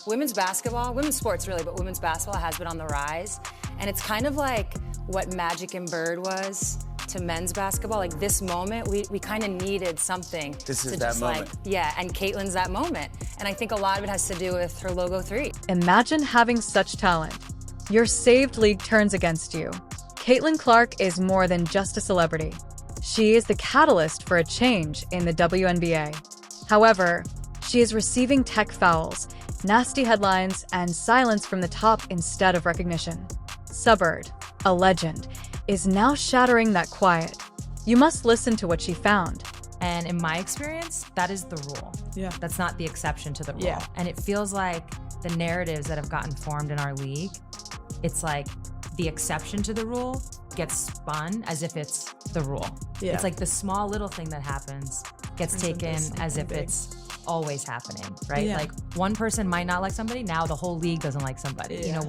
Women's basketball, women's sports really, but women's basketball has been on the rise. And it's kind of like what Magic and Bird was to men's basketball. Like this moment, we kind of needed something. This is to that just moment. And Caitlin's that moment. And I think a lot of it has to do with her Logo 3. Imagine having such talent. Your saved league turns against you. Caitlin Clark is more than just a celebrity. She is the catalyst for a change in the WNBA. However, she is receiving tech fouls, nasty headlines, and silence from the top instead of recognition. Subbird, a legend, is now shattering that quiet. You must listen to what she found. And in my experience, that is the rule. Yeah. That's not the exception to the rule. Yeah. And it feels like the narratives that have gotten formed in our league, it's like the exception to the rule gets spun as if it's the rule. Yeah. It's like the small little thing that happens gets taken as if it's always happening, right? Yeah. Like one person might not like somebody, now the whole league doesn't like somebody. Yeah.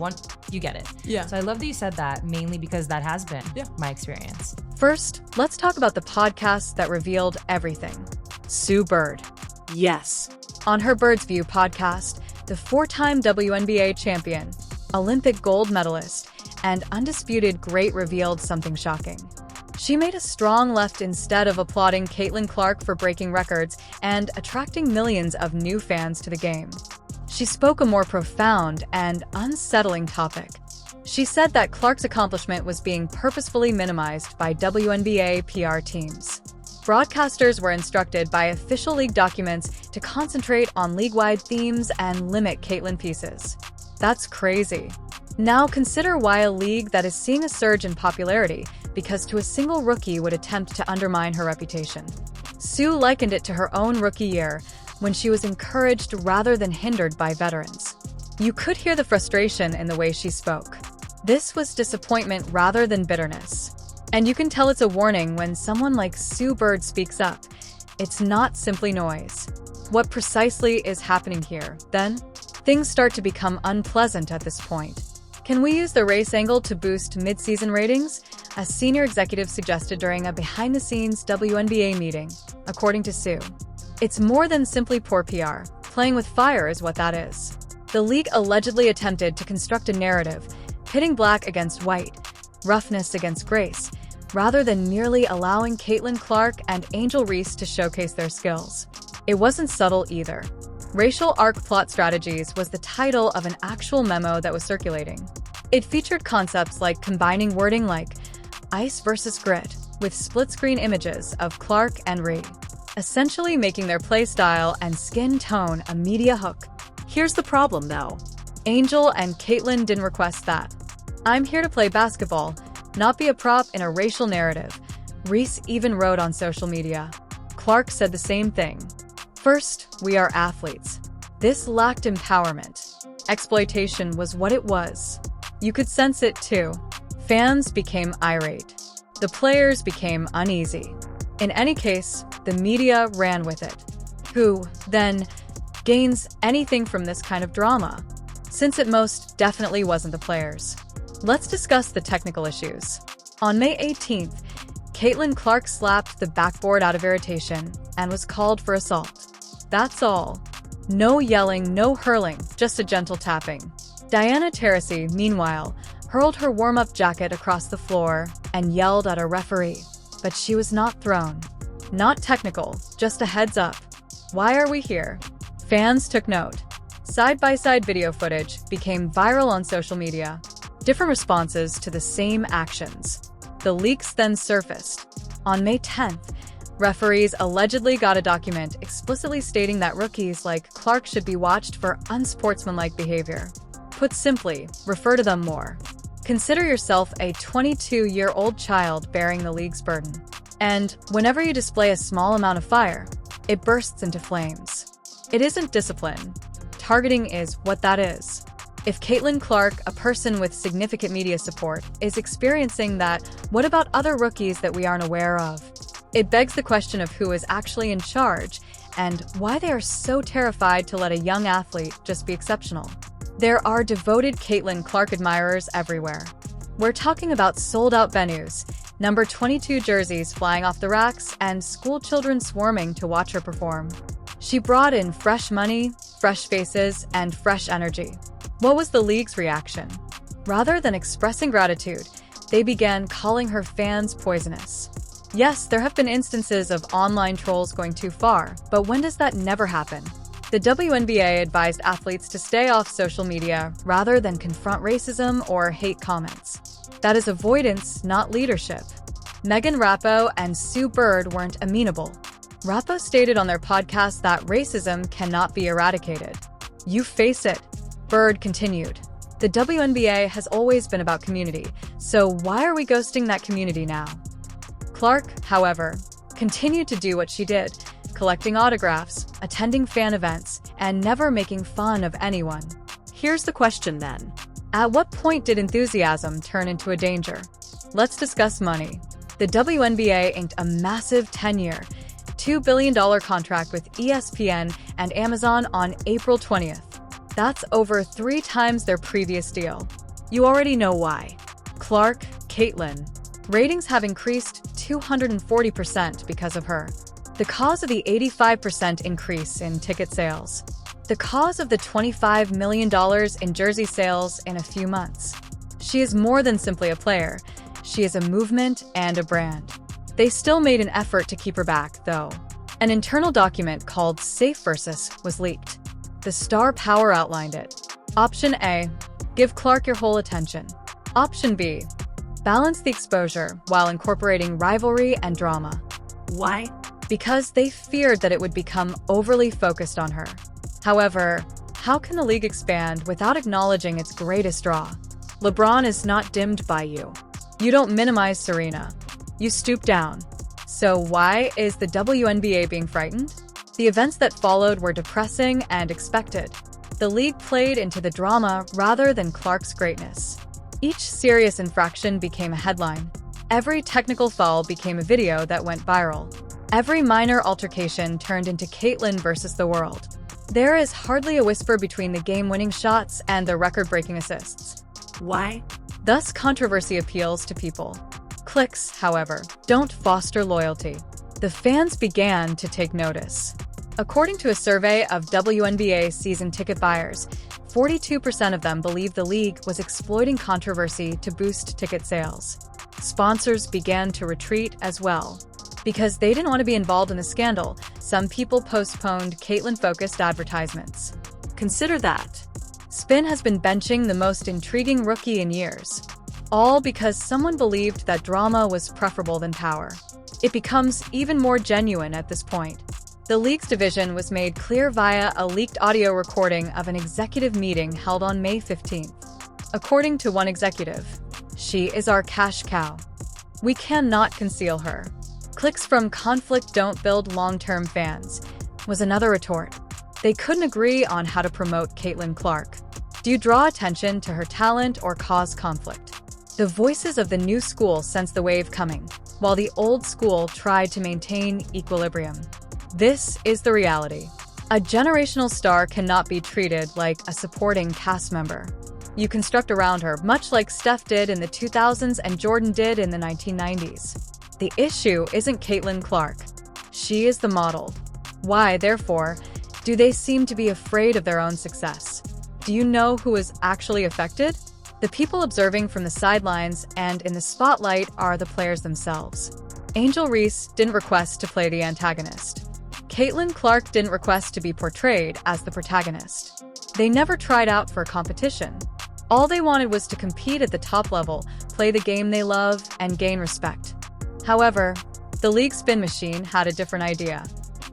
You get it. Yeah. So I love that you said that, mainly because that has been my experience. First, let's talk about the podcast that revealed everything. Sue Bird. Yes. On her Bird's View podcast, the 4-time WNBA champion, Olympic gold medalist, and undisputed great revealed something shocking. She made a strong left instead of applauding Caitlin Clark for breaking records and attracting millions of new fans to the game. She spoke a more profound and unsettling topic. She said that Clark's accomplishment was being purposefully minimized by WNBA PR teams. Broadcasters were instructed by official league documents to concentrate on league-wide themes and limit Caitlin pieces. That's crazy. Now consider why a league that is seeing a surge in popularity because to a single rookie would attempt to undermine her reputation. Sue likened it to her own rookie year, when she was encouraged rather than hindered by veterans. You could hear the frustration in the way she spoke. This was disappointment rather than bitterness. And you can tell it's a warning when someone like Sue Bird speaks up. It's not simply noise. What precisely is happening here, then? Things start to become unpleasant at this point. Can we use the race angle to boost mid-season ratings? A senior executive suggested during a behind-the-scenes WNBA meeting, according to Sue. It's more than simply poor PR. Playing with fire is what that is. The league allegedly attempted to construct a narrative, pitting black against white, roughness against grace, rather than merely allowing Caitlin Clark and Angel Reese to showcase their skills. It wasn't subtle either. Racial Arc Plot Strategies was the title of an actual memo that was circulating. It featured concepts like combining wording like ice versus grit with split-screen images of Clark and Ree, essentially making their play style and skin tone a media hook. Here's the problem, though. Angel and Caitlin didn't request that. I'm here to play basketball, not be a prop in a racial narrative. Reese even wrote on social media. Clark said the same thing. First, we are athletes. This lacked empowerment. Exploitation was what it was. You could sense it too. Fans became irate. The players became uneasy. In any case, the media ran with it. Who, then, gains anything from this kind of drama? Since it most definitely wasn't the players. Let's discuss the technical issues. On May 18th, Caitlin Clark slapped the backboard out of irritation and was called for assault. That's all. No yelling, no hurling, just a gentle tapping. Diana Taurasi, meanwhile, hurled her warm-up jacket across the floor and yelled at a referee. But she was not thrown. Not technical, just a heads up. Why are we here? Fans took note. Side-by-side video footage became viral on social media. Different responses to the same actions. The leaks then surfaced. On May 10th, referees allegedly got a document explicitly stating that rookies like Clark should be watched for unsportsmanlike behavior. Put simply, refer to them more. Consider yourself a 22-year-old child bearing the league's burden. And whenever you display a small amount of fire, it bursts into flames. It isn't discipline. Targeting is what that is. If Caitlin Clark, a person with significant media support, is experiencing that, what about other rookies that we aren't aware of? It begs the question of who is actually in charge and why they are so terrified to let a young athlete just be exceptional. There are devoted Caitlin Clark admirers everywhere. We're talking about sold-out venues, number 22 jerseys flying off the racks, and school children swarming to watch her perform. She brought in fresh money, fresh faces, and fresh energy. What was the league's reaction? Rather than expressing gratitude, they began calling her fans poisonous. Yes, there have been instances of online trolls going too far, but when does that never happen? The WNBA advised athletes to stay off social media rather than confront racism or hate comments. That is avoidance, not leadership. Megan Rapinoe and Sue Bird weren't amenable. Rapinoe stated on their podcast that racism cannot be eradicated. You face it. Bird continued. The WNBA has always been about community, so why are we ghosting that community now? Clark, however, continued to do what she did, collecting autographs, attending fan events, and never making fun of anyone. Here's the question then. At what point did enthusiasm turn into a danger? Let's discuss money. The WNBA inked a massive 10-year, $2 billion contract with ESPN and Amazon on April 20th. That's over 3 times their previous deal. You already know why. Clark, Caitlyn. Ratings have increased 240% because of her. The cause of the 85% increase in ticket sales. The cause of the $25 million in jersey sales in a few months. She is more than simply a player. She is a movement and a brand. They still made an effort to keep her back, though. An internal document called Safe Versus was leaked. The star power outlined it. Option A, give Clark your whole attention. Option B, balance the exposure while incorporating rivalry and drama. Why? Because they feared that it would become overly focused on her. However, how can the league expand without acknowledging its greatest draw? LeBron is not dimmed by you. You don't minimize Serena. You stoop down. So why is the WNBA being frightened? The events that followed were depressing and expected. The league played into the drama rather than Clark's greatness. Each serious infraction became a headline. Every technical foul became a video that went viral. Every minor altercation turned into Caitlyn versus the world. There is hardly a whisper between the game-winning shots and the record-breaking assists. Why? Thus, controversy appeals to people. Clicks, however, don't foster loyalty. The fans began to take notice. According to a survey of WNBA season ticket buyers, 42% of them believe the league was exploiting controversy to boost ticket sales. Sponsors began to retreat as well. Because they didn't want to be involved in the scandal, some people postponed Caitlyn-focused advertisements. Consider that. Spin has been benching the most intriguing rookie in years. All because someone believed that drama was preferable than power. It becomes even more genuine at this point. The league's division was made clear via a leaked audio recording of an executive meeting held on May 15th. According to one executive, she is our cash cow. We cannot conceal her. Clicks from conflict don't build long-term fans, was another retort. They couldn't agree on how to promote Caitlyn Clark. Do you draw attention to her talent or cause conflict? The voices of the new school sense the wave coming, while the old school tried to maintain equilibrium. This is the reality. A generational star cannot be treated like a supporting cast member. You construct around her, much like Steph did in the 2000s and Jordan did in the 1990s. The issue isn't Caitlyn Clark. She is the model. Why, therefore, do they seem to be afraid of their own success? Do you know who is actually affected? The people observing from the sidelines and in the spotlight are the players themselves. Angel Reese didn't request to play the antagonist. Caitlyn Clark didn't request to be portrayed as the protagonist. They never tried out for competition. All they wanted was to compete at the top level, play the game they love, and gain respect. However, the league spin machine had a different idea.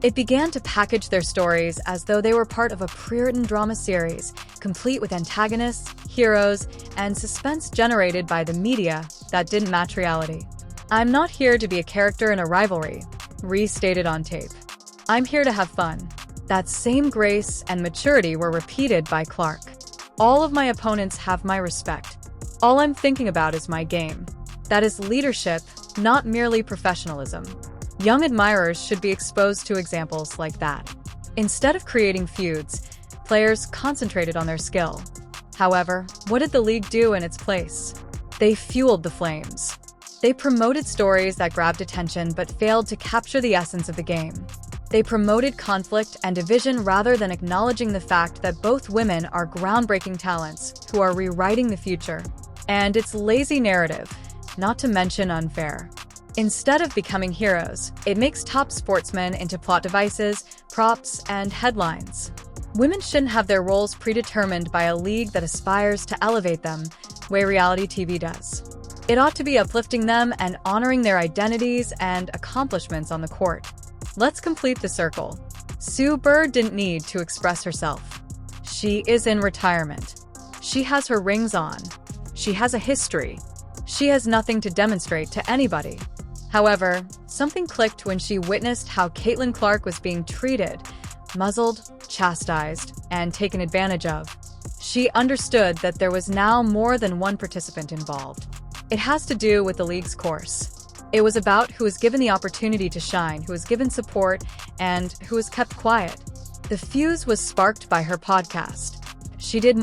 It began to package their stories as though they were part of a pre-written drama series, complete with antagonists, heroes, and suspense generated by the media that didn't match reality. I'm not here to be a character in a rivalry, Reese stated on tape. I'm here to have fun. That same grace and maturity were repeated by Clark. All of my opponents have my respect. All I'm thinking about is my game. That is leadership, not merely professionalism. Young admirers should be exposed to examples like that. Instead of creating feuds, players concentrated on their skill. However, what did the league do in its place? They fueled the flames. They promoted stories that grabbed attention but failed to capture the essence of the game. They promoted conflict and division rather than acknowledging the fact that both women are groundbreaking talents who are rewriting the future. And it's lazy narrative, not to mention unfair. Instead of becoming heroes, it makes top sportsmen into plot devices, props, and headlines. Women shouldn't have their roles predetermined by a league that aspires to elevate them, the way reality TV does. It ought to be uplifting them and honoring their identities and accomplishments on the court. Let's complete the circle. Sue Bird didn't need to express herself. She is in retirement. She has her rings on. She has a history. She has nothing to demonstrate to anybody. However, something clicked when she witnessed how Caitlin Clark was being treated, muzzled, chastised, and taken advantage of. She understood that there was now more than one participant involved. It has to do with the league's course. It was about who was given the opportunity to shine, who was given support, and who was kept quiet. The fuse was sparked by her podcast. She did